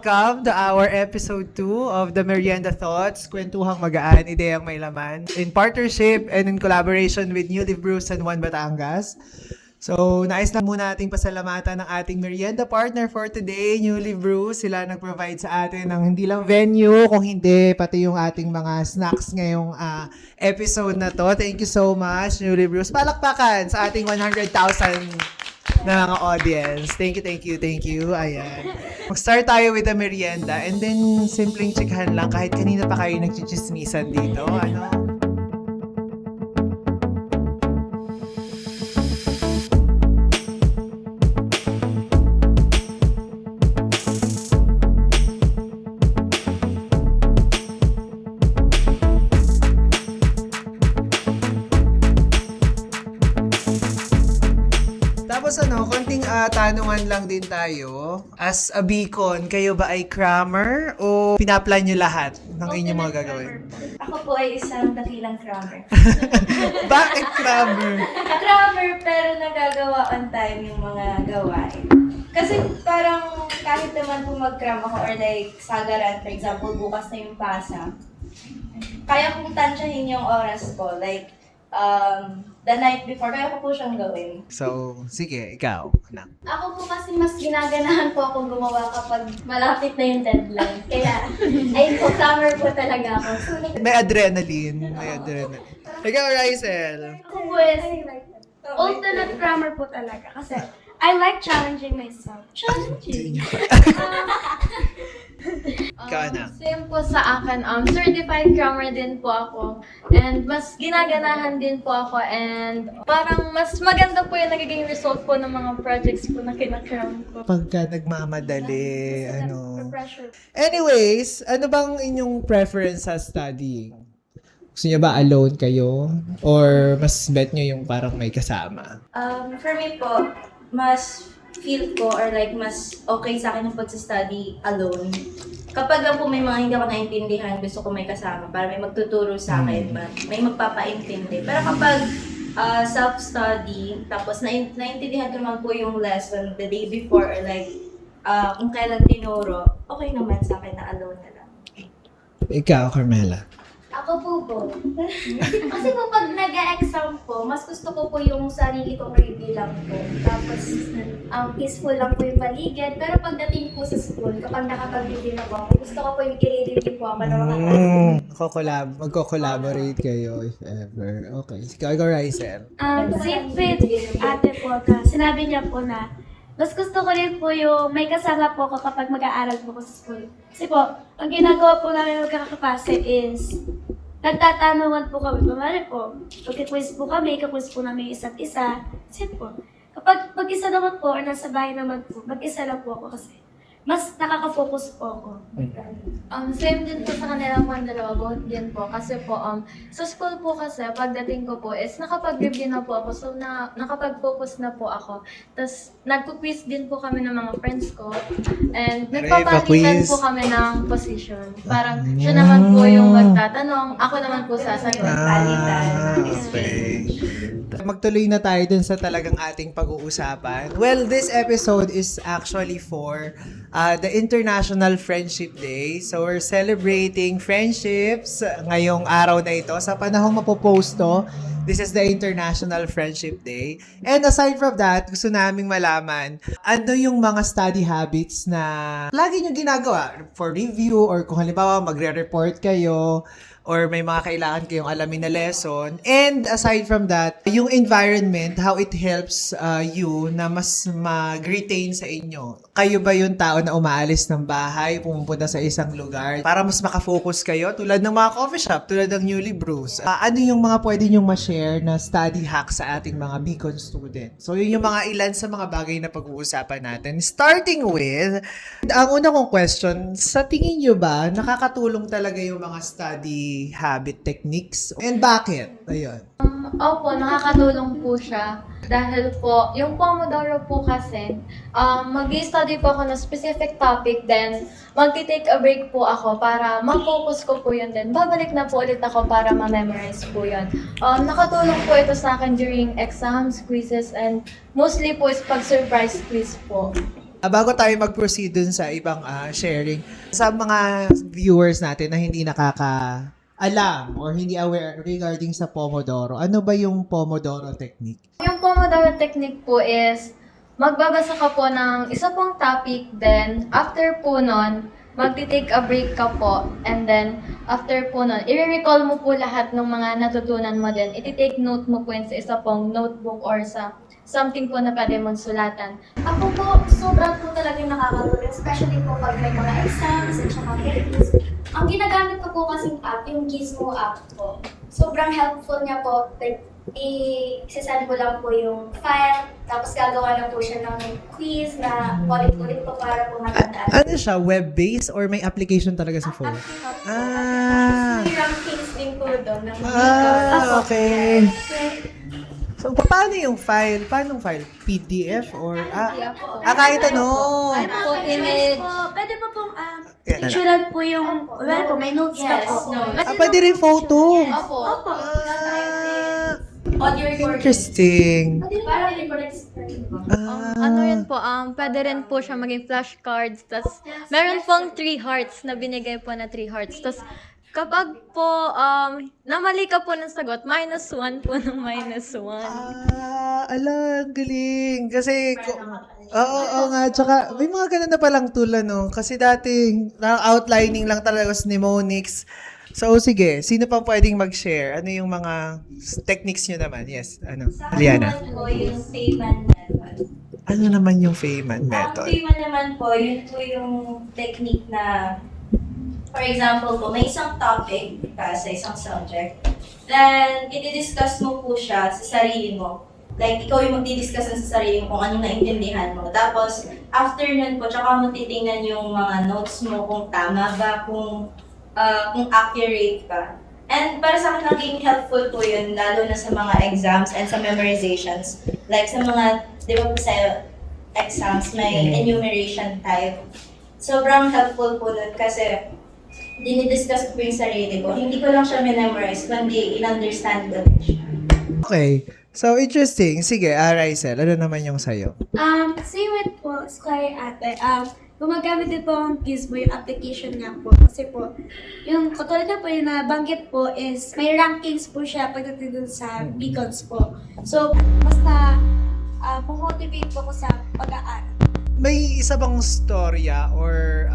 welcome to our episode 2 of the Merienda Thoughts, Kwentuhang Magaan, Ideyang May Laman, in partnership and in collaboration with New Leaf Brews and One Batangas. So, nais na muna ating pasalamatan ng ating merienda partner for today, New Leaf Brews. Sila nag-provide sa atin ng hindi lang venue, kung hindi, pati yung ating mga snacks ngayong episode na to. Thank you so much, New Leaf Brews. Palakpakan sa ating 100,000 na mga audience. Thank you. Ayan. Mag-start tayo with the merienda and then simpleng chikahan lang kahit kanina pa kayo nagchichismisan dito. Ano? Konting tanungan lang din tayo. As a beacon, kayo ba ay crammer o pinaplan nyo lahat ng inyong mga gagawin? Ako po ay isang dakilang crammer. Bakit crammer? Crammer pero nagagawa on time yung mga gawain. Kasi parang kahit naman po mag-cram ako or like sagaran, for example, bukas na yung pasa, kaya kong tansyahin yung oras ko. Like, the night before, kaya ko po siyang gawin. So, sige, ikaw, anak. Ako po kasi mas ginaganahan po akong gumawa kapag malapit na yung deadline. Kaya, ayun po, summer po talaga ako. So, May adrenaline. Ikaw, Rysel. ako po is ultimate crammer po talaga. Kasi, I like challenging myself. Challenging? Ikaw, anak. Same po sa akin, certified crammer din po ako. And mas ginaganahan din po ako and parang mas maganda po yung nagiging result po ng mga projects po na kinakram ko. Pagka nagmamadali, ano. Pressure. Anyways, ano bang inyong preference sa studying? Gusto niyo ba alone kayo? Or mas bet niyo yung parang may kasama? For me po, mas feel ko or like mas okay sa akin yung pag-study alone. Kapag lang po may mga hindi ako naintindihan, gusto ko may kasama para may magtuturo sa akin, may magpapaintindi. Pero kapag self-study, tapos naintindihan ko naman po yung lesson the day before or like kung kailan tinuro, okay naman sa akin na alone na lang. Ikaw, Carmela. ako po. Kasi po pag nag-exam po, mas gusto ko po yung sarili kong review lang po. Tapos, peaceful lang po yung paligid. Pero pagdating po sa school, kapag nakapag-review na po ako, gusto ko po yung i-review po ako ng mga Magko-collaborate kayo if ever. Okay. Ikaw, Rysel. Same with ate po na sinabi niya po na mas gusto ko rin po yung may kasama po ako kapag mag-aaral po ko sa school. Kasi po, ang ginagawa po namin magkakapase is nagtatanungan po kami. Pamari po, pagka-quiz po kami, ika-quiz po namin isa't isa. Kasi po, kapag mag-isa naman po or nasa bahay naman po, mag-isa lang po ako kasi mas nakaka-focus po ako. Same din po sa kanila po ang dalawa, both din po. Kasi po, sa school po kasi, pagdating ko po is nakapag-review na po ako. So, nakapag-focus na po ako. Tapos, nagpo-quiz din po kami ng mga friends ko. And nagpapalitan po kami ng position. Parang siya naman po yung magtatanong, ako naman po sasagot. Okay. Magtuloy na tayo dun sa talagang ating pag-uusapan. Well, this episode is actually for the International Friendship Day. So, we're celebrating friendships ngayong araw na ito. Sa panahong mapopost to, this is the International Friendship Day. And aside from that, gusto naming malaman, ano yung mga study habits na lagi nyo ginagawa for review or kung halimbawa magre-report kayo or may mga kailangan kayong alamin na lesson. And aside from that, yung environment, how it helps you na mas mag-retain sa inyo. Kayo ba yung tao na umaalis ng bahay, pumupunta sa isang lugar para mas makafocus kayo? Tulad ng mga coffee shop, tulad ng New Leaf Brews. Ano yung mga pwede nyong ma-share na study hack sa ating mga Beacon students? So, yun yung mga ilan sa mga bagay na pag-uusapan natin. Starting with, ang una kong question, sa tingin nyo ba, nakakatulong talaga yung mga study habit techniques? And bakit? Ayun. Opo, nakakatulong po siya. Dahil po, yung Pomodoro po kasi, mag-study po ako ng specific topic, then mag-take a break po ako para ma-focus ko po yun din. Babalik na po ulit ako para ma-memorize po yun. Nakatulong po ito sa akin during exams, quizzes, and mostly po is pag-surprise quiz po. Bago tayo mag-proceed dun sa ibang sharing, sa mga viewers natin na hindi nakaka-alam or hindi aware regarding sa Pomodoro, ano ba yung Pomodoro technique? Yung Pomodoro technique po is, magbabasa ka po ng isa pong topic, then after po nun, magti-take a break ka po, and then after po nun, i-recall mo po lahat ng mga natutunan mo din. Iti-take note mo po yun sa isa pong notebook or sa something po na pwede mong sulatan. Ako po, sobrang po talaga nakakatulong, especially po pag may mga exams at saka quiz. Ang ginagamit ko po kasing app, yung Gizmo app po. Sobrang helpful niya po. Like, i-send ko lang po yung file, tapos gagawa na po siya ng quiz na ulit-ulit po para po matandaan. Ano siya? Web-based or may application talaga sa phone? May rankings din po doon ng mga Okay. So, paano yung file? Paano yung file? PDF or... kahit ano. Po, image. Pwede po pong Yan na. picturean po yung, well po, may notes na Yes, po. no. Pwede rin photo. Opo. Opo. Audio recording. Interesting. Parang recording. Ano yun po, pwede rin po siya maging flashcards. Tapos, meron pong 3 hearts na binigay po na 3 hearts. Tapos, kapag po namali ka po ng sagot, -1 po ng -1. Ala, ang galing. Kasi, oo nga. Tsaka, may mga ganun na palang tool, no? Kasi dati, outlining lang talaga sa mnemonics. So, sige. Sino pang pwedeng mag-share? Ano yung mga techniques nyo naman? Yes, ano? Sa Liana. akin naman po yung Feynman method. Ano naman yung Feynman Ang method? Feynman naman po, yun po yung technique na, for example po, may isang topic sa isang subject. Then, i-discuss mo po siya sa sarili mo. Like, ikaw yung magdi-discuss sa sarili mo kung anong naintindihan mo. Tapos, after nun po, tsaka mo titingnan yung mga notes mo kung tama ba, kung accurate ba. And para sa akin, naging helpful po yun, lalo na sa mga exams and sa memorizations. Like sa mga, di ba po sa exams, may enumeration type. Sobrang helpful po nun kasi dinidiscuss ko yung sarili ko. Hindi ko lang siya memorize, kundi in-understand ko din siya. Okay. So, interesting. Sige, Rysel, ano naman yung sayo? Same with po, Sky Ate. Gumagamit din po ang Gizmo, yung application niya po. Kasi po, yung katulad na po yung nabanggit po is may rankings po siya pagdating dun sa beacons po. So, basta motivate po ko sa pag-aaral. May isa bang storya or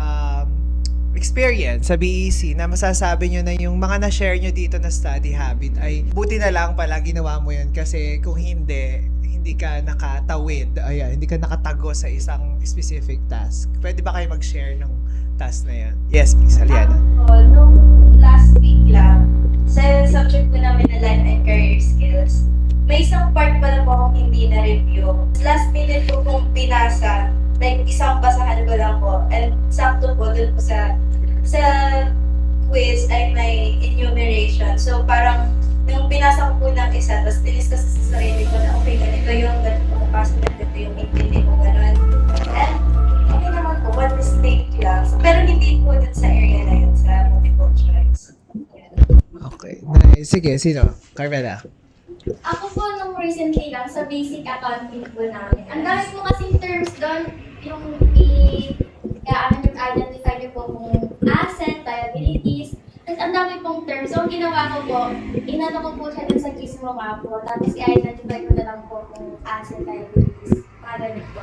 experience sa BEC na masasabi nyo na yung mga na-share nyo dito na study habit ay buti na lang pala ginawa mo yun kasi kung hindi ka nakatawid, hindi ka nakatago sa isang specific task. Pwede ba kayo mag-share ng task na yan? Yes, please, Aliana. Nung last week lang, sa subject ko namin na life and career skills, may isang part pa na po akong hindi na-review. Last minute ko kung pinasa, like isang basahan ko lang po. And sakto po dun po sa quiz ay may enumeration. So parang nung pinasa ko po ng isa, tapos diniscuss sa sarili ko na okay, ganito ganito kapasa, ganito yung intindi ko, gano'n. And okay naman po, one mistake lang. So, pero hindi po dun sa area na yun, sa multiple choice. Okay, nice. Sige, sino? Carmela. Ako po nung recently lang sa basic accounting po namin. Ang dami po kasing terms doon, yung identify niyo po kung asset, liabilities, at ang dami pong terms. So, ang ginawa ko po, inano ko po siya dun sa Gizmo nga po, tapos i-identify ko na lang po kung asset, liabilities, para rin po.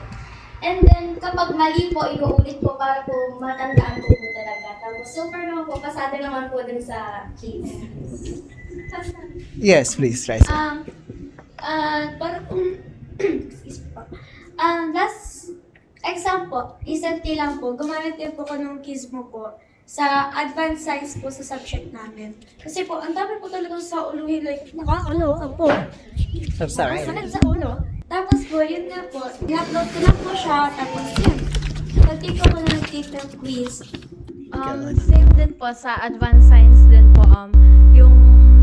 And then, kapag mali po, inuulit po para po matandaan ko po talaga. Tapos, so far naman po, pasado naman po dun sa case. Yes, please, Rysel. Para kung, excuse me po. Last exam po, recently lang po, gumamit din po ko ng Gizmo po sa advanced science po sa subject namin. Kasi po, ang dami po talaga sa uluhin, like, nakakaloa po. I'm sorry. Sakit sa ulo. Tapos po, yun nga po, i-upload ko lang po siya, tapos yun. Nag-take ako na nag-take ng quiz. Same din po sa advanced science din po, yung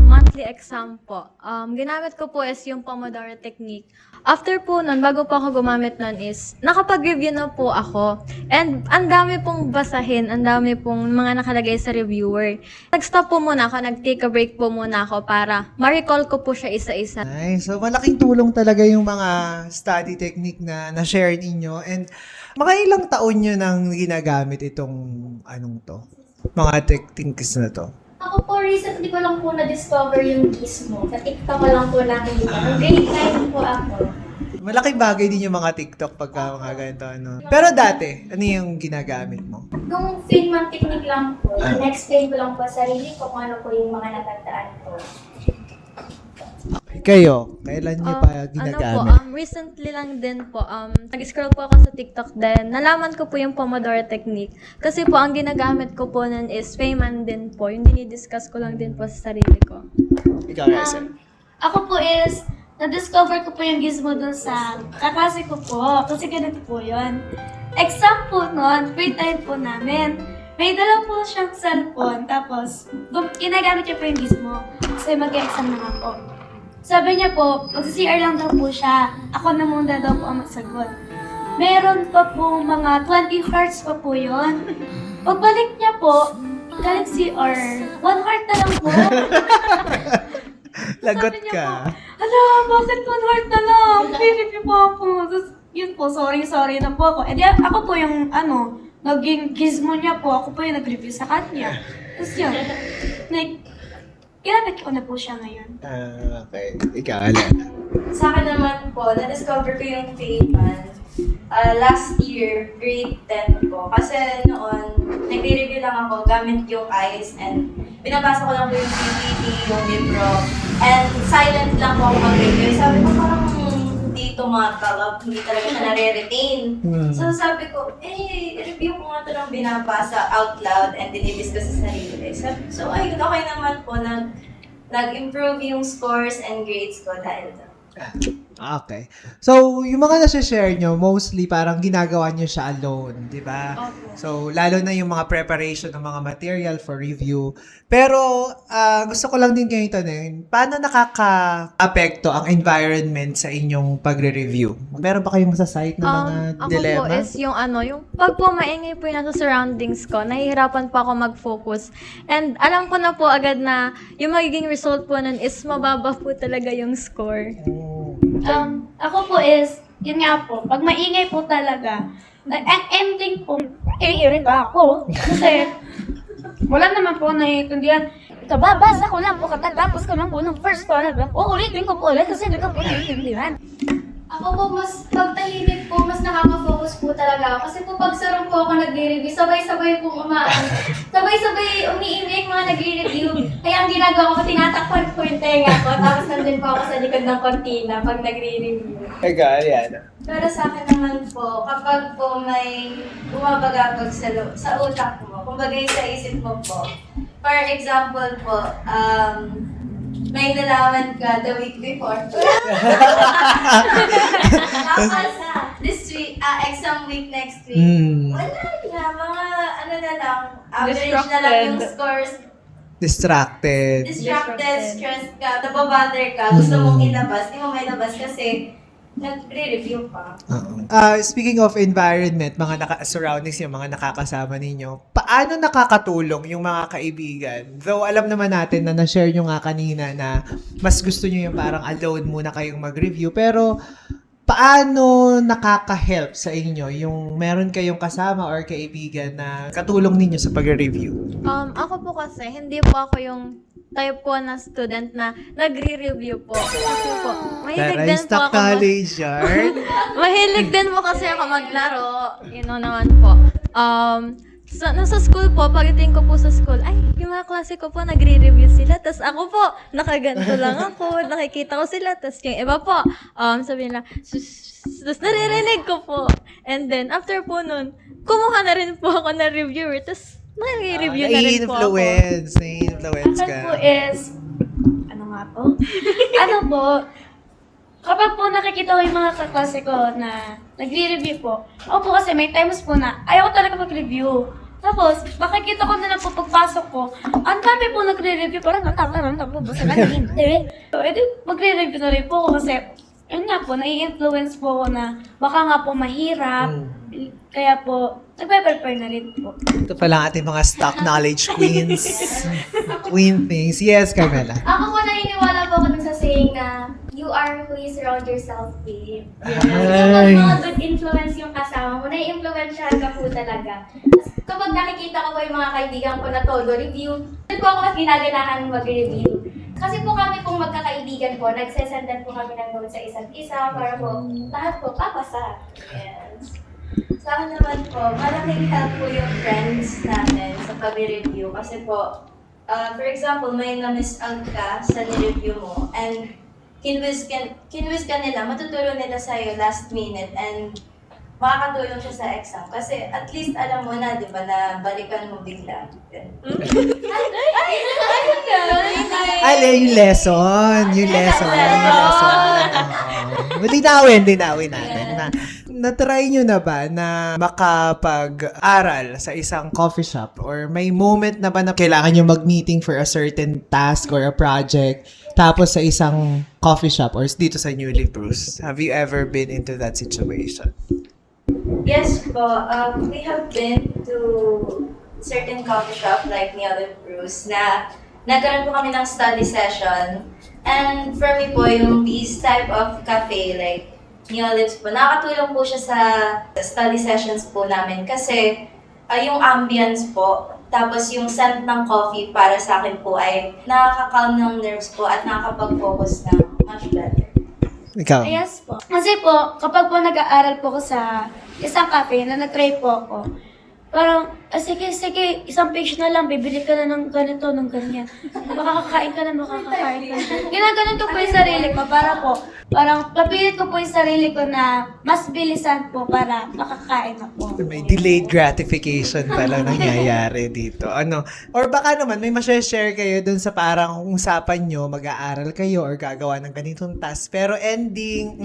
monthly exam po. Ginamit ko po is yung Pomodoro technique. after po nun, bago po ako gumamit nun is, nakapag-review na po ako. And ang dami pong basahin, ang dami pong mga nakalagay sa reviewer. Nag-stop po muna ako, nag-take a break po muna ako para ma-recall ko po siya isa-isa. Nice. So, malaking tulong talaga yung mga study technique na na-share ninyo. And mga ilang taon nyo nang ginagamit itong mga techniques na to? Ako po, recently ko lang po na-discover yung Gizmo. Sa TikTok ko lang po nakikita. Nung grade 9 po ako. Malaking bagay din yung mga TikTok pagka mga ganito, Pero dati, ano yung ginagamit mo? Nung Feynman technique lang po, in-explain ko lang po sa sarili ko kung ano po yung mga natandaan ko. Kayo, kailan nyo pa ginagamit? Recently lang din po, nag-scroll po ako sa TikTok din. Nalaman ko po yung Pomodoro technique. Kasi po, ang ginagamit ko po nun is Feynman din po. Yung dinidiscuss ko lang din po sa sarili ko. Ikaw, Reza. Ako po is, na-discover ko po yung Gizmo dun sa kakasi ko po. Kasi ganito po yun. Exam po nun, grade 9 po namin. May dala po siyang cellphone, tapos ginagamit niya po yung Gizmo. Kasi mag-exam na nga po. Sabi niya po, mag-CR lang daw po siya. Ako na muna daw po ang magsagot. Meron pa po mga 20 hearts pa po yun. Pagbalik niya po, galing CR, 1 heart na lang po. Lagot Sabi niya ka. po, hala, bakit 1 heart na lang? Pipipi po ako. Tapos, yun po, sorry na po ako. Eh di ako po yung, naging gizmo niya po. Ako po yung nag-review sa kanya. Tapos yun, ginamit ko na po siya ngayon. Okay. Ikaw, Ala. Sa akin naman po, na-discover ko yung Feynman last year, grade 10 po. Kasi noon, nagre-review lang ako gamit yung eyes and binabasa ko lang po yung PPT, yung libro, and silent lang po ako mag-review. Sabi ko parang hindi tumatalab, hindi talaga siya nare-retain. So sabi ko, review ko nga ito ng binabasa out loud and dinidiscuss sa sarili. So ayun, okay naman po, nag-improve yung scores and grades ko dahil doon. Okay. So, yung mga nasa-share nyo, mostly parang ginagawa nyo siya alone, di ba? So, lalo na yung mga preparation ng mga material for review. Pero, gusto ko lang din kayo tanongin, paano nakaka-apekto ang environment sa inyong pagre-review? Meron ba kayong masasite na mga dilemma? Ako po is yung pag po maingay po yung nasa surroundings ko, nahihirapan po ako mag-focus. And alam ko na po agad na yung magiging result po nun is mababa po talaga yung score. Ako po is, yun nga po, pag maingay po talaga, ang ending po, rin ba ako? Kasi, wala naman po naiintindihan. Ito, babasa ko lang po, katatapos ko lang po ng first paragraph. Ulitin ko po ulit kasi hindi ko po naiintindihan. Ako po, mas pag tahimik po, mas nakaka-focus po talaga ako. Kasi po pag sarong po ako nagre-review, sabay-sabay po sabay-sabay umiimik mga nagre-review. Kaya ang ginagawa ko, tinatakpan ko yung tenga ko, tapos nandun po ako sa likod ng kortina pag nagre-review. Ikaw, Ariana. Pero sa akin naman po, kapag po may bumabagabag sa utak mo, kumbaga yung sa isip mo po, for example po, may nalaman ka the week before. Tapos, this week, exam week next week. Wala na, mga na lang, average na lang yung scores. Distracted. Stressed ka, nababother ka, gusto mong ilabas, di mo may labas kasi nagre-review pa. Speaking of environment, mga surroundings yung mga nakakasama ninyo, paano nakakatulong yung mga kaibigan? Though alam naman natin na na-share nyo nga kanina na mas gusto nyo yung parang alone muna kayong mag-review, pero paano nakaka-help sa inyo yung meron kayong kasama or kaibigan na katulong ninyo sa pag-review? Ako po kasi, hindi po ako yung type po na student na nagre-review po. Kasi po, mahilig din po ako mahilig din po kasi ako maglaro. You know naman po. Sa school po, pagdating ko po sa school, ay, yung mga klase ko po, nagre-review sila. Tapos ako po, nakaganto lang ako, nakikita ko sila. Tapos yung iba po, sabi nila, tapos naririnig ko po. And then, after po nun, kumuha na rin po ako na reviewer. Tapos, nag-review na rin po ako. Nai-influence Akin ka. po is, kapag po nakikita ko yung mga kaklase ko na nagre-review po, ako po kasi may times po na ayaw ko talaga mag-review. Tapos, makikita ko na lang po pagpasok ko, ang dami po nagre-review, parang ang tapos basta na hindi. So, edi magre-review na rin po ako kasi yun nga po, nai-influence po ako na baka nga po mahirap. Kaya po, nagpe-prepare na rin po. Ito pala ang ating mga stock knowledge queens. Queen things. Yes, Carmela. Ako po naniniwala po ako dun sa saying na you are who you surround yourself with. Ay. Kapag mga good influence yung kasama mo, nai-influensyahan ka po talaga. Kapag nakikita ko po yung mga kaibigan ko na todo review, doon po ako mas ginaganahan mag-review. Kasi po kami pong magkakaibigan po, nagsesendan po kami ng notes sa isa't isa para po lahat po papasa. Yes. Sa akin naman po, malaking help po yung friends natin sa pag-review. Kasi po, for example, may na-miss out ka sa nireview mo and kinwiz ka nila, matuturo nila sa'yo last minute and makakatulong siya sa exam. Kasi at least alam mo na, di ba, na balikan mo bigla. Ale, yung lesson. Yung lesson. Dinawin natin. Na-try nyo na ba na makapag-aral sa isang coffee shop? Or may moment na ba na kailangan nyo mag-meeting for a certain task or a project tapos sa isang coffee shop or dito sa Newly Bruce? Have you ever been into that situation? Yes po, we have been to certain coffee shop like Newly Bruce na nagkaroon po kami ng study session. And for me po, yung this type of cafe like Neolips po, nakakatulong po siya sa study sessions po namin kasi yung ambience po, tapos yung scent ng coffee para sa akin po ay nakaka-calm ng nerves po at nakakapag-focus ng much better. Ikaw? Yes po. Kasi po, kapag po nag-aaral po ko sa isang cafe na nag-try po ako, parang, sige, isang page na lang, bibili ka na ng ganito, ng ganyan. Makakakain ka na. Ginaganon ko po yung sarili ko para po, parang papilit ko po yung sarili ko na mas bilisan po para makakain ako. May delayed gratification pala nangyayari dito. Or baka naman may ma-share kayo dun sa parang usapan nyo, mag-aaral kayo or gagawa ng ganitong task. Pero ending,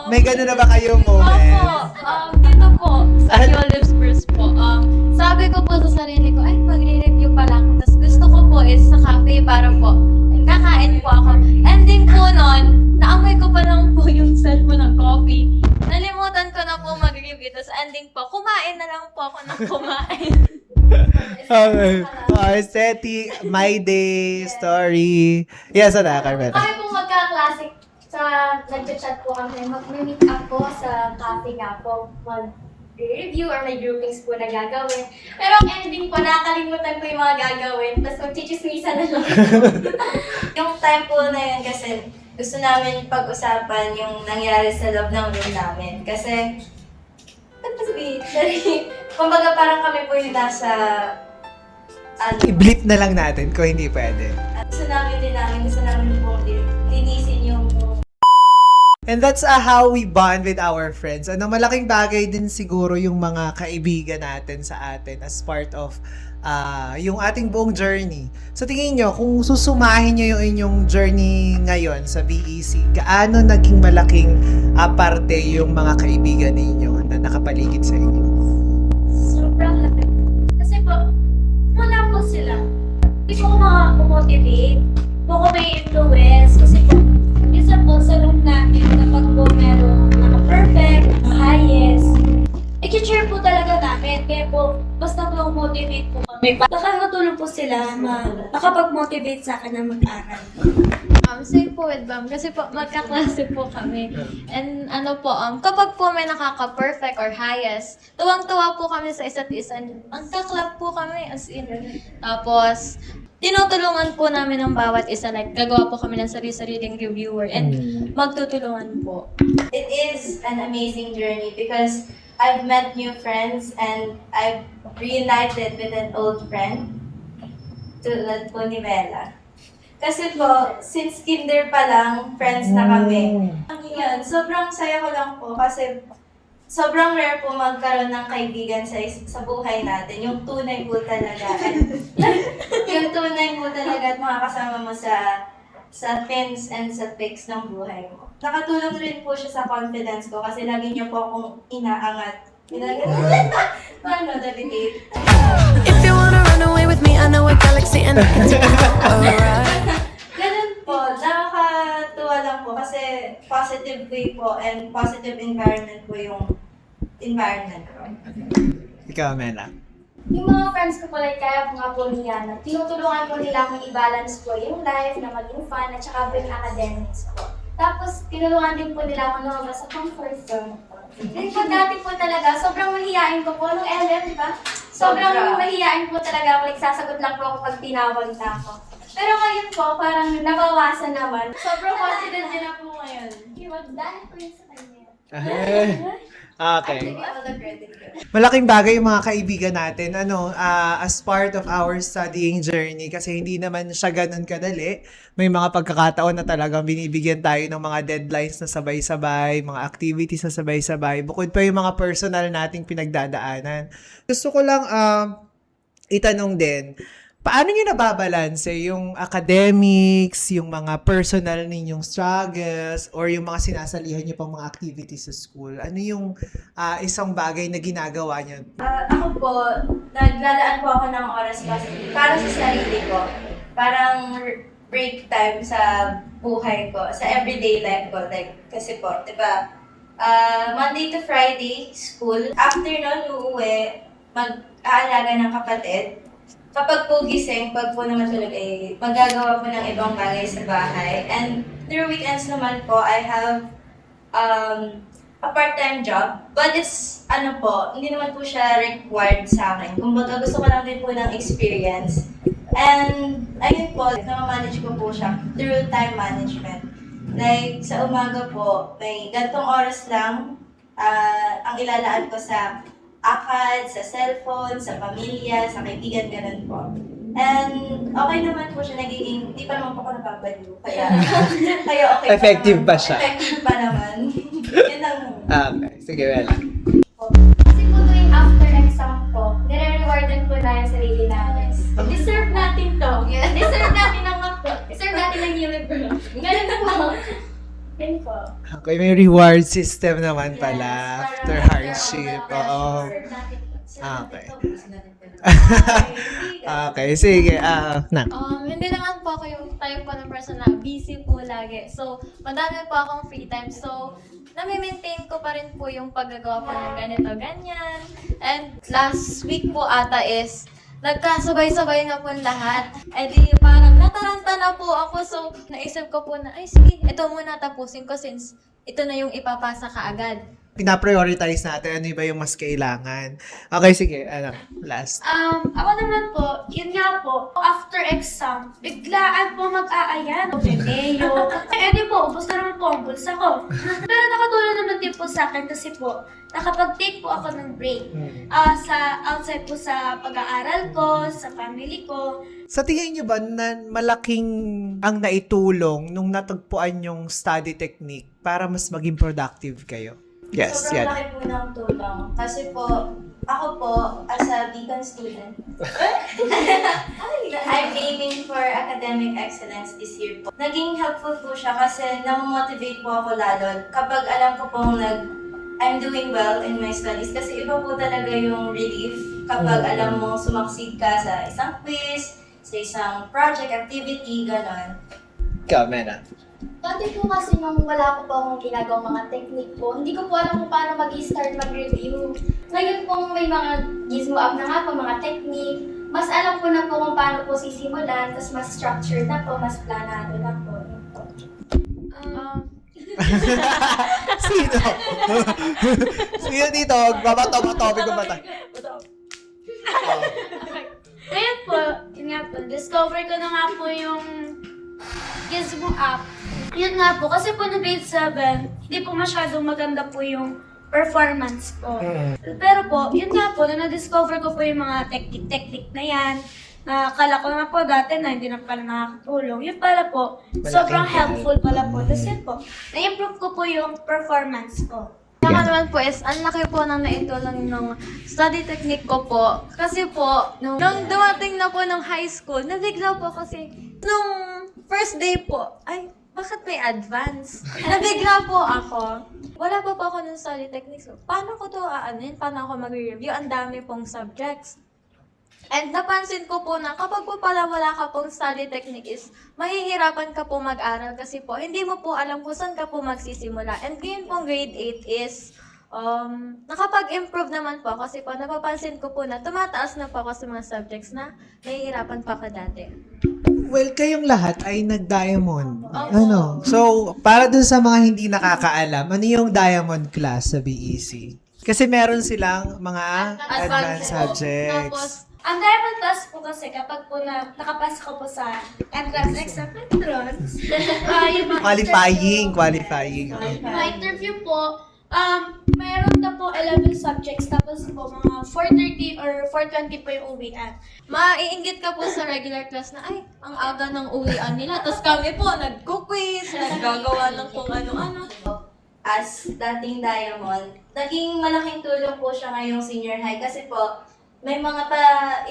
may gano'n na ba kayong moment? Dito po, sa Neolips Burst po, sabi ko po sa sarili ko, ay, magre-review pa lang. Tapos gusto ko po is sa cafe para po, kakain po ako. Ending po nun, naamoy ko pa lang po yung cellphone ng coffee. Nalimutan ko na po mag-review. Tapos ending po, kumain na lang po ako ng kumain. Okay. Seti, my day, story. Yes, Carmela. Kami pong magka-classic sa nag-chat po kami, mag-meet up po sa cafe nga po, mag-review or may groupings po na gagawin. Pero ang ending po, nakakalimutan ko yung mga gagawin, tapos magchichismisan na lang. Yung time po na yun kasi gusto namin pag-usapan yung nangyari sa loob ng room namin. Kasi, kumbaga parang kami po yung nasa, I-blip na lang natin kung hindi pwede. gusto namin po linisin yung And that's how we bond with our friends. Malaking bagay din siguro yung mga kaibigan natin sa atin as part of yung ating buong journey. So tingin nyo, kung susumahin nyo yung inyong journey ngayon sa BEC, gaano naging malaking parte yung mga kaibigan ninyo na nakapaligid sa inyo? Sobrang laki. Kasi po, wala po sila. Hindi ko makamotivate. Hindi ko may influence. Kasi po, minsan po sa room natin, kapag po merong naka-perfect, naka-highest, i-cheer po talaga namin. Kaya po, basta po motivate po kami. Nakakatulong po sila makapag-motivate sa akin na mag-aral. Same po with Bam, kasi po magkaklase po kami. And kapag po may nakaka-perfect or highest, tuwang-tuwa po kami sa isa't isa. Ang kaklap po kami as in. Tapos, tinutulungan po namin ang bawat isa. Like, gagawa po kami ng sarili-sariling reviewer and magtutulungan po. It is an amazing journey because I've met new friends and I've reunited with an old friend, tulad po ni Bella. Kasi po, since kinder pa lang, friends na kami. Yun, sobrang saya ko lang po kasi sobrang rare po magkaroon ng kaibigan sa buhay natin. Yung tunay po talaga. Yung tunay po talaga at makakasama mo sa thins and sa pics ng buhay mo. Nakatulong rin po siya sa confidence ko kasi lagi niyo po akong inaangat. Paano navigate? If you wanna run away with me, I know a galaxy and I can take you for a ride. Ganun po, positive way po and positive environment po yung environment ko. Ikaw, Mela. Yung mga friends ko po, like kaya po nga po niya, na tinutulungan po nila akong i-balance po yung life na maging fun at saka po yung academics po. Tapos, tinulungan din po nila akong lumabas sa comfort zone po. Then po dati po talaga, sobrang mahihain ko po nung LM, di ba? Sobrang mahihain po talaga ako, like sasagot lang po ako pag tinawag na ako. Pero ngayon po, parang nabawasan naman. Sobrang confident din ako ngayon. Dahil po yun sa kanya. Okay. Give all the credit ko. Malaking bagay yung mga kaibigan natin, as part of our studying journey kasi hindi naman siya ganun kadali. May mga pagkakataon na talagang binibigyan tayo ng mga deadlines na sabay-sabay, mga activities na sabay-sabay, bukod pa yung mga personal nating pinagdadaanan. Gusto ko lang itanong din, paano nyo nababalanse yung academics, yung mga personal ninyong struggles, or yung mga sinasalihan nyo pang mga activities sa school? Ano yung isang bagay na ginagawa nyo? Ako po, naglalaan po ako ng oras para sa sarili ko. Parang break time sa buhay ko, sa everyday life ko. Like, kasi po, di ba, Monday to Friday, school. After nun, uuwi, mag-aalaga ng kapatid. Kapag po gising, pag po naman tulog, magagawa po ng ibang bagay sa bahay. And through weekends naman po, I have a part-time job. But it's, hindi naman po siya required sa akin. Kumbaga, gusto ko lang din po ng experience. And, ayun po, namamanage ko po siya through time management. Like, sa umaga po, may gantong oras lang ang ilalaan ko sa akad, sa cellphone, sa pamilya, sa kaibigan, ganun po. And okay naman po siya, nagiging, hindi pa naman po ako napapaliw. Kaya okay Effective pa ba siya? Effective pa naman. Yun lang. Okay, sige, Mela. Kasi po tuwing after exam po, nire-rewardan po na yung sarili namin. Deserve natin to. Deserve natin ang deserve natin ang universe. Ganun po. Ganun po. Okay, may reward system naman pala after Parang hardship. Oo. Deserve natin to. Okay. Okay, sige. Nak. Hindi naman po ako yung type po ng person na busy po lagi. So, madami po akong free time. So, nami-maintain ko pa rin po yung paggagawa po ng ganito, ganyan. And last week po ata is, nagkasabay-sabay na po lahat. Eh di parang nataranta na po ako. So, naisip ko po na, ay sige, ito muna tapusin ko since ito na yung ipapasa kaagad. Pina-prioritize natin ano ba yung mas kailangan. Okay, sige. Last. Ako naman po, yun nga po, after exam, biglaan po mag-aayan. Bebeo. Eh di po, ubos na naman po ang bulsa ko. Pero nakatulong naman din po sa akin kasi po, nakapag-take po ako ng break. Sa outside po sa pag-aaral ko, sa family ko. Sa tingin nyo ba na malaking ang naitulong nung natagpuan yung study technique para mas maging productive kayo? Yes, Sobrang yan. laki po ng tulong. Kasi po, ako po, as a Beacon student, I'm aiming for academic excellence this year po. Naging helpful po siya kasi namomotivate po ako lalo kapag alam ko pong I'm doing well in my studies. Kasi iba po talaga yung relief kapag alam mo sumaksid ka sa isang quiz, sa isang project activity, gano'n. Ikaw, Mena. Dati po kasi nung wala ko po akong ginagawang mga technique po, hindi ko po alam kung paano mag-start mag-review. Ngayon po may mga gizmo up na nga po, mga technique. Mas alam ko na po kung paano po sisimulan, tapos mas structured na po, mas planado na po. Sino? Sino dito? Babato-topic ko ba tayo? Ngayon po, yun nga po, discover ko na nga po yung Gizmo app. Yun nga po, kasi po no grade 7, hindi po masyadong maganda po yung performance ko. Pero po, yun nga po, na na-discover ko po yung mga technique na yan, na akala ko na po dati na hindi na pala nakakatulong. Yun pala po, sobrang helpful pala po. Tapos yun po, na-improve ko po yung performance ko. Saka naman po is, ang laki po ng naitulong ng study technique ko po. Kasi po, nung dumating na po ng high school, nabigla po kasi nung first day po, ay, bakit may advance? Nabigla po ako. Wala pa po ako ng study techniques. Paano ko to aanin? Paano ako mag-review? Ang dami pong subjects. And napansin ko po na kapag po pala wala ka pong study technique is mahihirapan ka po mag-aral kasi po hindi mo po alam kung saan ka po magsisimula. And ngayon pong grade 8 is nakapag-improve naman po kasi po napapansin ko po na tumataas na po ako sa mga subjects na nahihirapan pa ako dati. Well, kayong lahat ay nag-diamond. Ano? So, para dun sa mga hindi nakakaalam, ano yung diamond class sa BEC? Kasi meron silang mga advanced subjects. Ang diamond class po kasi kapag po nakapasa ko po sa entrance exam entrance, yung mga Qualifying. mga interview po, mayroon na po 11 subjects tapos po mga 4:30 or 4:20 po yung uwian. Maiinggit ka po sa regular class na, ay, ang aga ng uwian nila. Tapos kami po, nagko-quiz, naggagawa ng kung ano-ano. As dating diamond, naging malaking tulong po siya ngayong senior high kasi po, may mga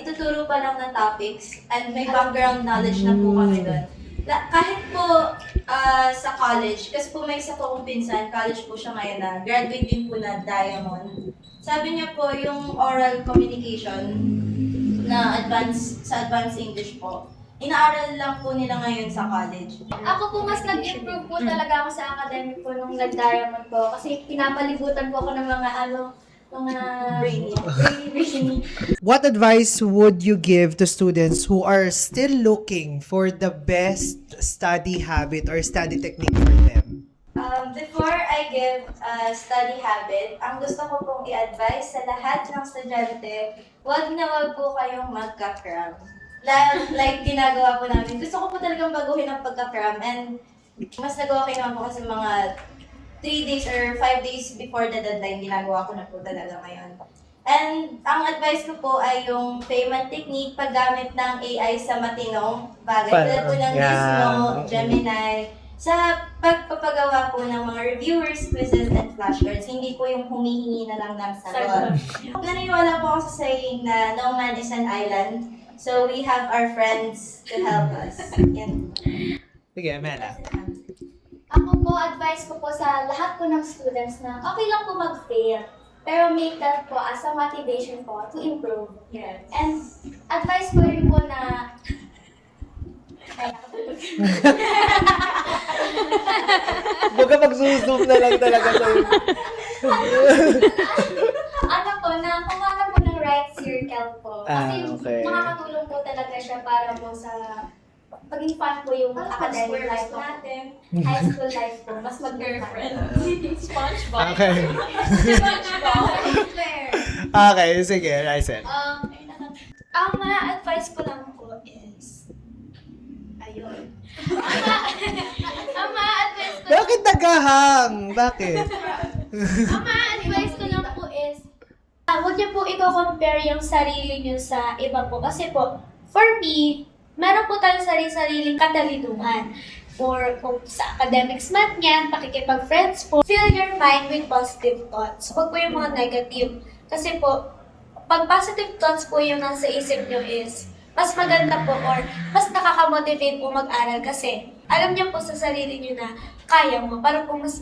ituturo pa lang na topics and may background knowledge na po kami doon. Kahit po sa college, kasi po may isa po akong pinsan, college po siya ngayon na graduate din po na diamond. Sabi niya po yung oral communication na advanced English po, inaaral lang po nila ngayon sa college. Ako po mas nag-improve po talaga ako sa academic po nung nag-diamond po kasi pinapalibutan po ako ng mga brainy. What advice would you give to students who are still looking for the best study habit or study technique for them? Before I give a study habit, ang gusto ko pong i-advise sa lahat ng estudyante, wag na wag po kayong magka-cram. Like ginagawa po namin. Gusto ko po talagang baguhin ang pagka-cram and mas nagawa kayo naman po kasi mga 3 days or 5 days before the deadline, ginagawa ko na po talaga ngayon. And ang advice ko po ay yung payment technique, paggamit ng AI sa matinong bagay. Tulad po ng Gizmo, Gemini, sa pagpapagawa po ng mga reviewers, quizzes, and flashcards. Hindi po yung humihingi na lang ng sagot. Naniniwala po ako sa saying na no man is an island. So we have our friends to help us. Yan. Sige, Mela. Ako po, advice ko po sa lahat po ng students na okay lang po mag-fail. Pero make that po as a motivation po to improve. Yes. And advice ko rin po na... Baga mag-zoom na lang talaga sa'yo. ano po, na kumana po ng right circle po. Kasi okay. makakatulong po talaga siya para po sa paging fun po yung academic life natin. High school life po, mas mag-girlfriend. SpongeBob. Okay. Okay, sige, Ryzen. Ang mga advice ko lang po is, ayun. Ang mga advice ko Bakit nagahang? Bakit? Ang mga advice ko lang po is, huwag niyo po i-compare yung sarili niyo sa iba po. Kasi po, for me, meron po tayong sarili-sariling katalinuhan. Or kung sa academics man yan, pakikipag-friends po, fill your mind with positive thoughts. Huwag po yung mga negative. Kasi po, pag positive thoughts po yung nasa isip niyo is, mas maganda po or mas nakaka-motivate po mag-aral kasi alam niyo po sa sarili niyo na kaya mo. Para po mas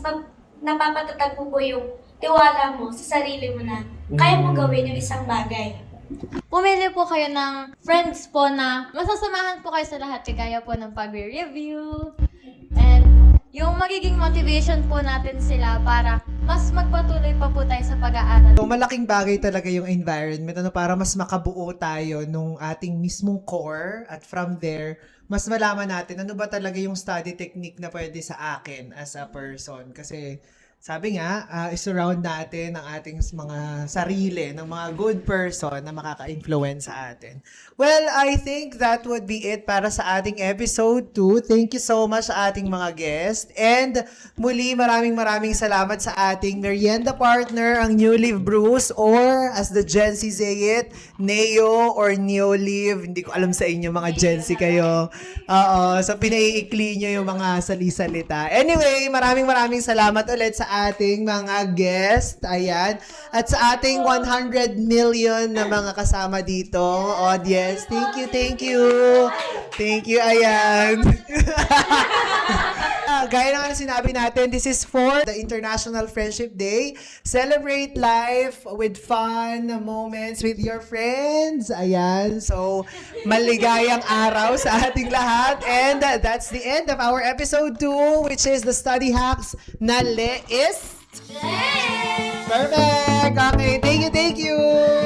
napapatatag po yung tiwala mo sa sarili mo na kaya mo gawin yung isang bagay. Pumili po kayo ng friends po na masasamahan po kayo sa lahat. Kaya po ng pag-review. And yung magiging motivation po natin sila para mas magpatuloy pa po tayo sa pag-aaral. So, malaking bagay talaga yung environment para mas makabuo tayo nung ating mismong core at from there, mas malaman natin ano ba talaga yung study technique na pwede sa akin as a person. Kasi sabi nga, isurround natin ang ating mga sarili ng mga good person na makaka-influence sa atin. Well, I think that would be it para sa ating episode 2. Thank you so much sa ating mga guests. And muli, maraming salamat sa ating merienda partner, ang New Leaf Brews, or as the Gen Z say it, Neo or Neo Leaf. Hindi ko alam sa inyo, mga Gen Z kayo. So pinaiikli nyo yung mga salisalita. Anyway, maraming salamat ulit sa ating mga guest. Ayan. At sa ating 100 million na mga kasama dito, audience. Thank you. Thank you, ayan. gaya na nga sinabi natin, this is for the International Friendship Day. Celebrate life with fun moments with your friends. Ayan. So, maligayang araw sa ating lahat. And that's the end of our episode 2, which is the study hacks na list. Perfect! Okay, thank you, thank you!